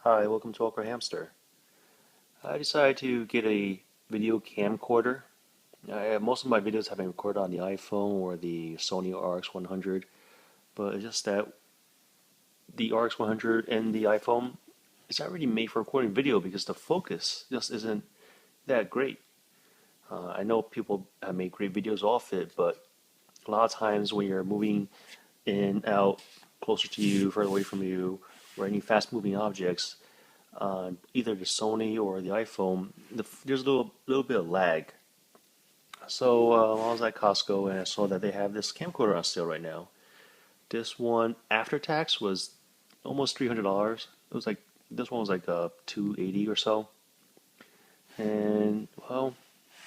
Hi, welcome to AwkwardHamster. I decided to get a video camcorder. Most of my videos have been recorded on the iPhone or the Sony RX100, but it's just that the RX100 and the iPhone is not really made for recording video because the focus just isn't that great. I know people have made great videos off it, but a lot of times when you're moving in, out, closer to you, further away from you, or any fast-moving objects, either the Sony or the iPhone, there's a little bit of lag. So I was at Costco and I saw that they have this camcorder on sale right now. This one after tax was almost $300. It was like this one was like 280 or so. And well,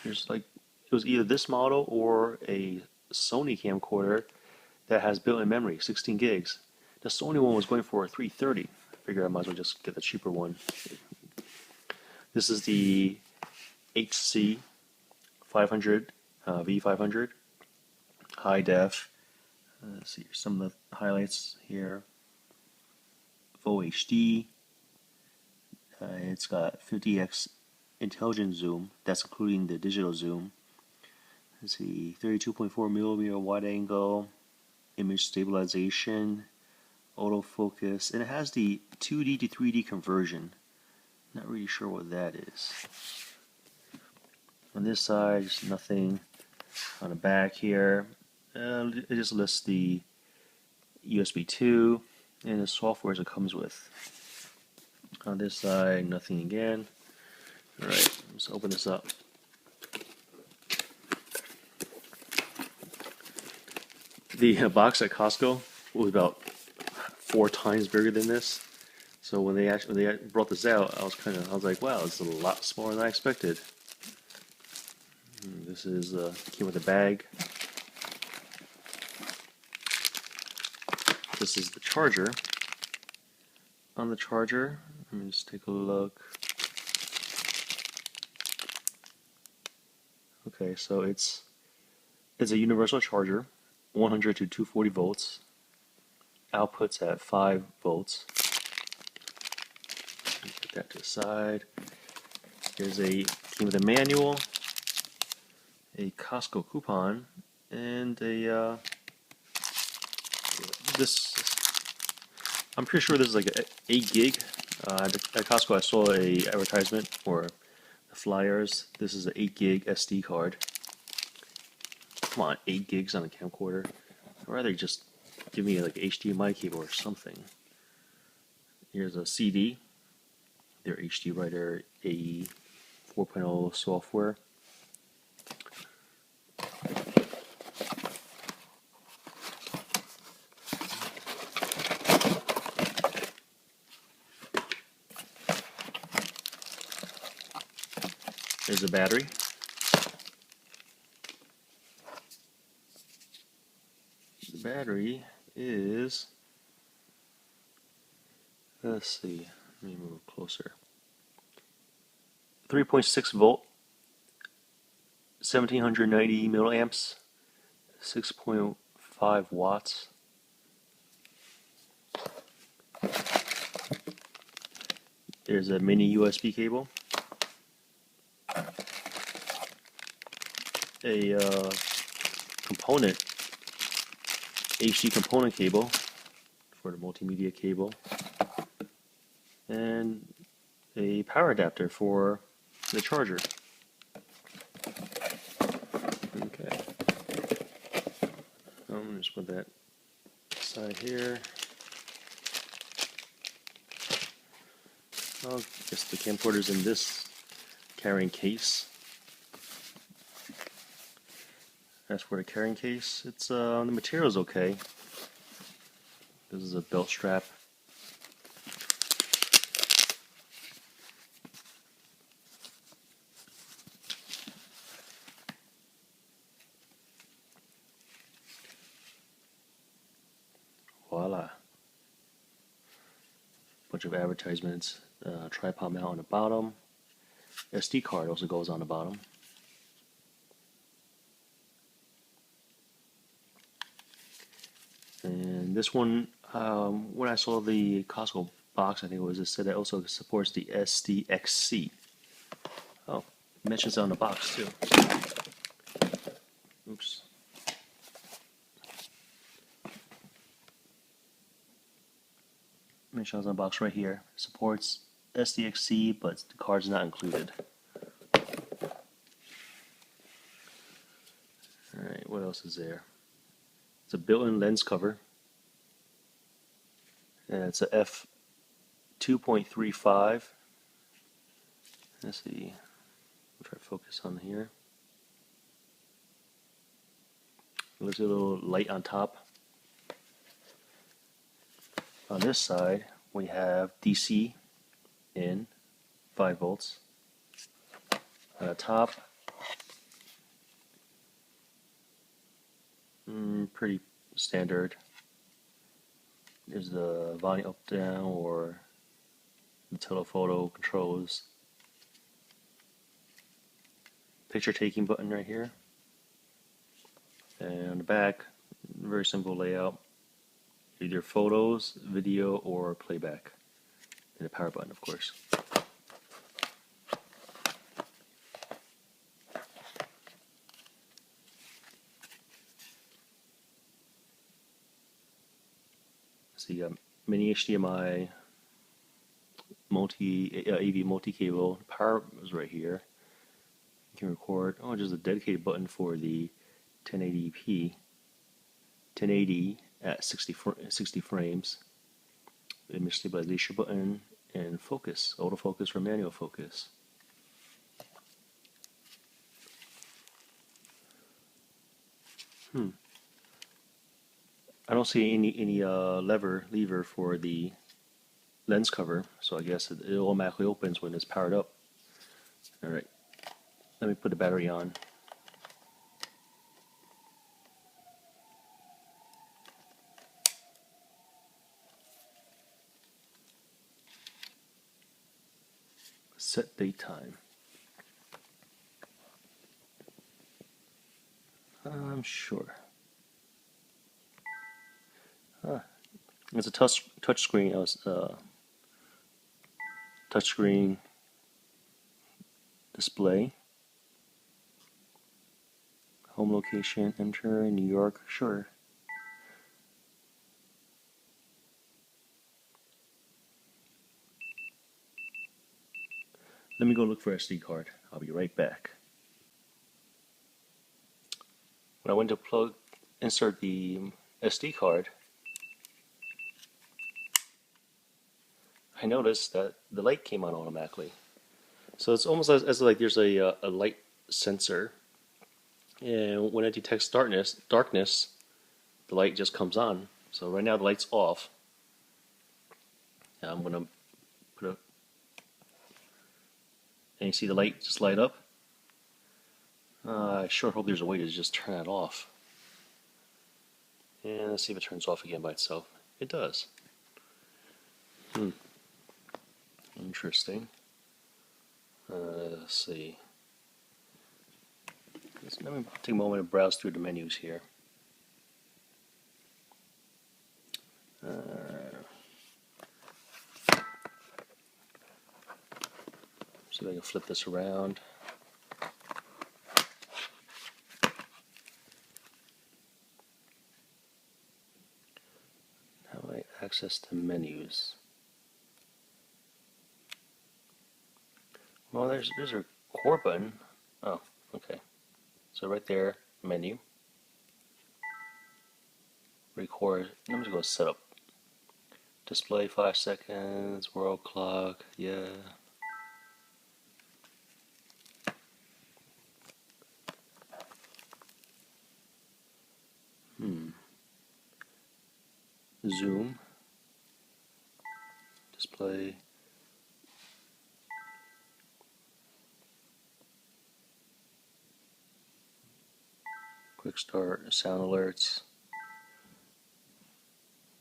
there's like it was either this model or a Sony camcorder that has built-in memory, 16 gigs. The Sony one was going for 330. I figured I might as well just get the cheaper one. This is the HC-V500, V500, high def. Let's see some of the highlights here. Full HD. It's got 50x intelligent zoom. That's including the digital zoom. Let's see, 32.4 millimeter wide angle, image stabilization, autofocus, and it has the 2D to 3D conversion. Not really sure what that is. On this side, there's nothing. On the back here, it just lists the USB 2 and the software it comes with. On this side, nothing again. Alright, let's open this up. The box at Costco was about 4 times bigger than this. So when they brought this out, I was like, wow, it's a lot smaller than I expected. This is came with a bag. This is the charger. On the charger, let me just take a look. Okay, so it's a universal charger, 100 to 240 volts. Outputs at 5 volts. Put that to the side. Came with a manual, a Costco coupon, and I'm pretty sure this is like 8 gig. At Costco I saw a advertisement for the flyers. This is an 8 gig SD card. Come on, 8 gigs on a camcorder. I'd rather just give me like HDMI cable or something. Here's a CD. Their HD Writer AE 4.0 software. There's a battery. The battery is, let's see, let me move closer. 3.6 volt, 1790 milliamps, 6.5 watts. There's a mini USB cable. A component, HD component cable for the multimedia cable, and a power adapter for the charger. Okay, I'm just put that aside here. I guess the camcorder's in this carrying case. As for the carrying case, it's the material's okay. This is a belt strap. Voila. Bunch of advertisements. Tripod mount on the bottom. SD card also goes on the bottom. And this one, when I saw the Costco box, I think it was, it said it also supports the SDXC. Oh, it mentions it on the box too. Oops. Mentions on the box right here. Supports SDXC, but the card's not included. Alright, what else is there? It's a built-in lens cover. And it's a f2.35. Let's see. I'll try to focus on here. There's a little light on top. On this side, we have DC in 5 volts. On the top, pretty standard. There's the volume up, down, or the telephoto controls. Picture taking button right here. And on the back, very simple layout. Either photos, video, or playback. And the power button, of course. So you got mini HDMI, AV multi-cable. Power is right here. You can record. Oh, there's a dedicated button for the 1080p, 1080 at 60 frames. Image stabilization button and focus, autofocus or manual focus. I don't see any lever for the lens cover, so I guess it automatically opens when it's powered up. Alright, let me put the battery on. Set date time. I'm sure. It's a touch screen. Touchscreen display. Home location. Enter New York. Sure. Let me go look for SD card. I'll be right back. When I went to insert the SD card, I noticed that the light came on automatically. So it's almost as like there's a light sensor, and when it detects darkness, the light just comes on. So right now the light's off. Now I'm gonna put a, and you see the light just light up. I sure hope there's a way to just turn that off. And let's see if it turns off again by itself. It does. Interesting. Let's see. Let me take a moment to browse through the menus here. See if I can flip this around. How do I access the menus? Well, there's a core button. Oh, okay. So right there, menu. Record. Let me just go setup. Display 5 seconds. World clock. Yeah. Zoom. Display. Quick start, sound alerts.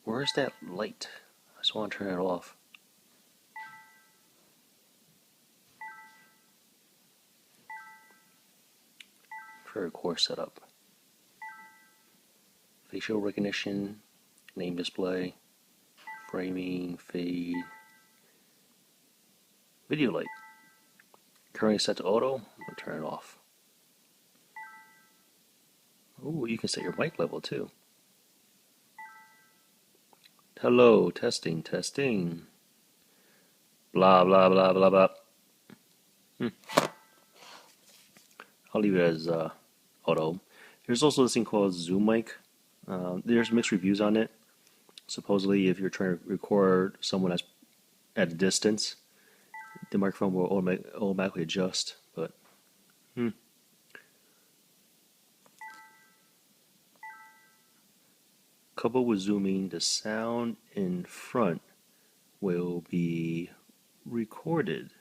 Where's that light? I just want to turn it off. For a core setup. Facial recognition, name display, framing, fade, Video light. Currently set to auto. I'll turn it off. Ooh, you can set your mic level too. Hello, testing, testing. Blah, blah, blah, blah, blah. I'll leave it as auto. There's also this thing called Zoom mic. There's mixed reviews on it. Supposedly, if you're trying to record someone that's at a distance, the microphone will automatically adjust. But coupled with zooming, the sound in front will be recorded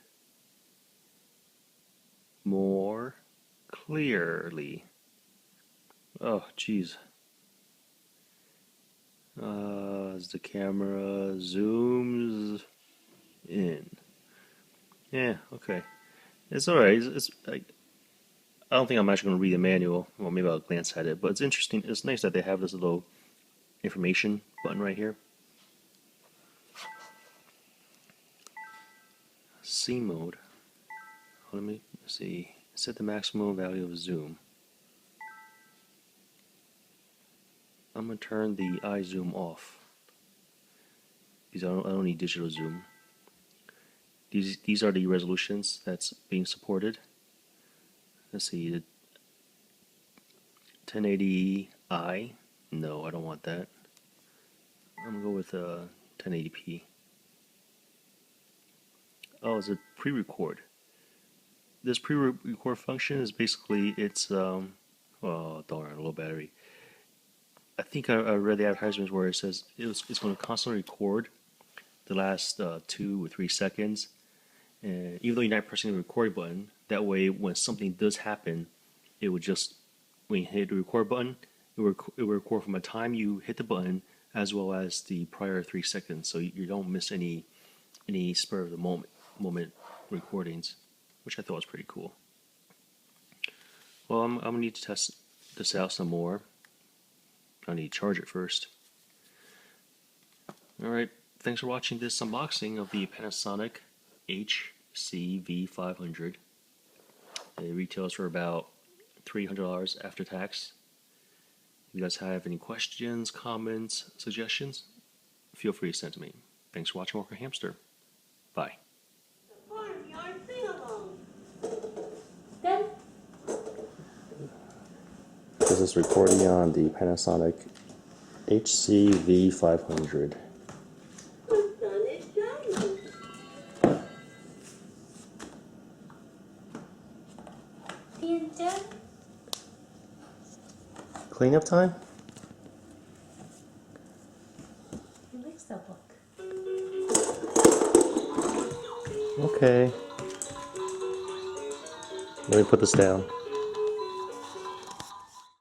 more clearly. Oh, geez. As the camera zooms in. Yeah, okay. It's alright. It's like, I don't think I'm actually going to read the manual. Well, maybe I'll glance at it. But it's interesting. It's nice that they have this little information button right here. C mode. Let me see. Set the maximum value of zoom. I'm going to turn the eye zoom off because I don't need digital zoom. These are the resolutions that's being supported. Let's see, the 1080i. No, I don't want that. I'm going to go with 1080p. Oh, it's a pre-record. This pre-record function is basically, it's, oh darn, low battery. I think I read the advertisements where it says it's going to constantly record the last 2 or 3 seconds. And even though you're not pressing the record button, that way when something does happen, it would just, when you hit the record button, it will record from the time you hit the button as well as the prior 3 seconds, so you don't miss any spur of the moment recordings, which I thought was pretty cool. Well, I'm going to need to test this out some more. I need to charge it first. Alright, thanks for watching this unboxing of the Panasonic HC-V500. It retails for about $300 after tax. If you guys have any questions, comments, suggestions, feel free to send to me. Thanks for watching AwkwardHamster. Bye. This is recording on the Panasonic HC-V500. Cleanup time? He likes that book. Okay. Let me put this down.